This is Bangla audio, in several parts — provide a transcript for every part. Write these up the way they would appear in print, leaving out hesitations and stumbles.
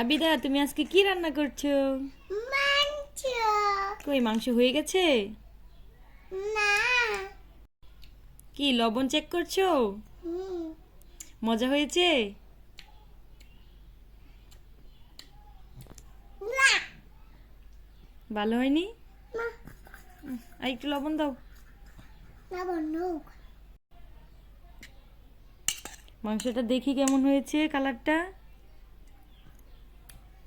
আবিদা, তুমি আজকে কি রান্না করছো? মাংস। কই মাংস হয়ে গেছে? না। কি লবণ চেক করছো? হুম। মজা হয়েছে? না। ভালো হয়নি? না। আর একটু লবণ দাও। না বন্ধু। মাংসটা দেখি কেমন হয়েছে কালারটা।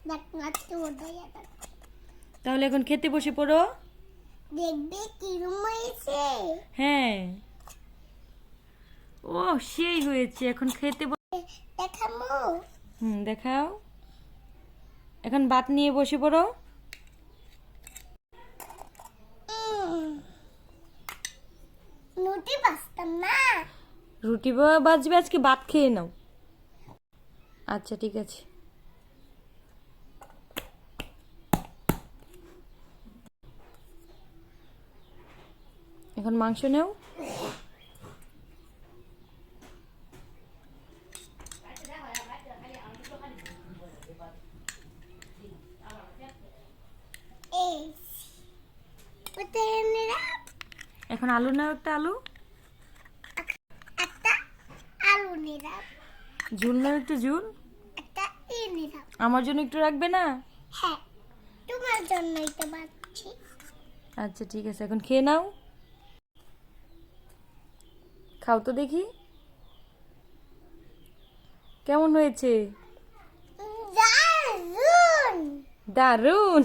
দেখ নাচতে বলতে যাবে। তাহলে এখন খেতে বসে পড়ো। দেখবে কিরম হয়েছে। হ্যাঁ। ও সেই হয়েছে, এখন খেতে দেখামো। দেখাও। এখন ভাত নিয়ে বসে পড়ো। রুটি বাঁচতাম না। রুটি বাজবে, আজকে ভাত খেয়ে নাও। আচ্ছা ঠিক আছে। এখন মাংস নেও। এই ওটা এনে এখন আলু নাও, একটা আলু। একটা আলু নিলাম। ঝুল নাও, একটু ঝুল। একটা নিলাম। আমার জন্য একটু রাখবে না? হ্যাঁ, তোমার জন্যই তো বাচ্ছি। আচ্ছা ঠিক আছে, এখন খেয়ে নাও। খাও তো দেখি কেমন হয়েছে। দারুন। দারুন।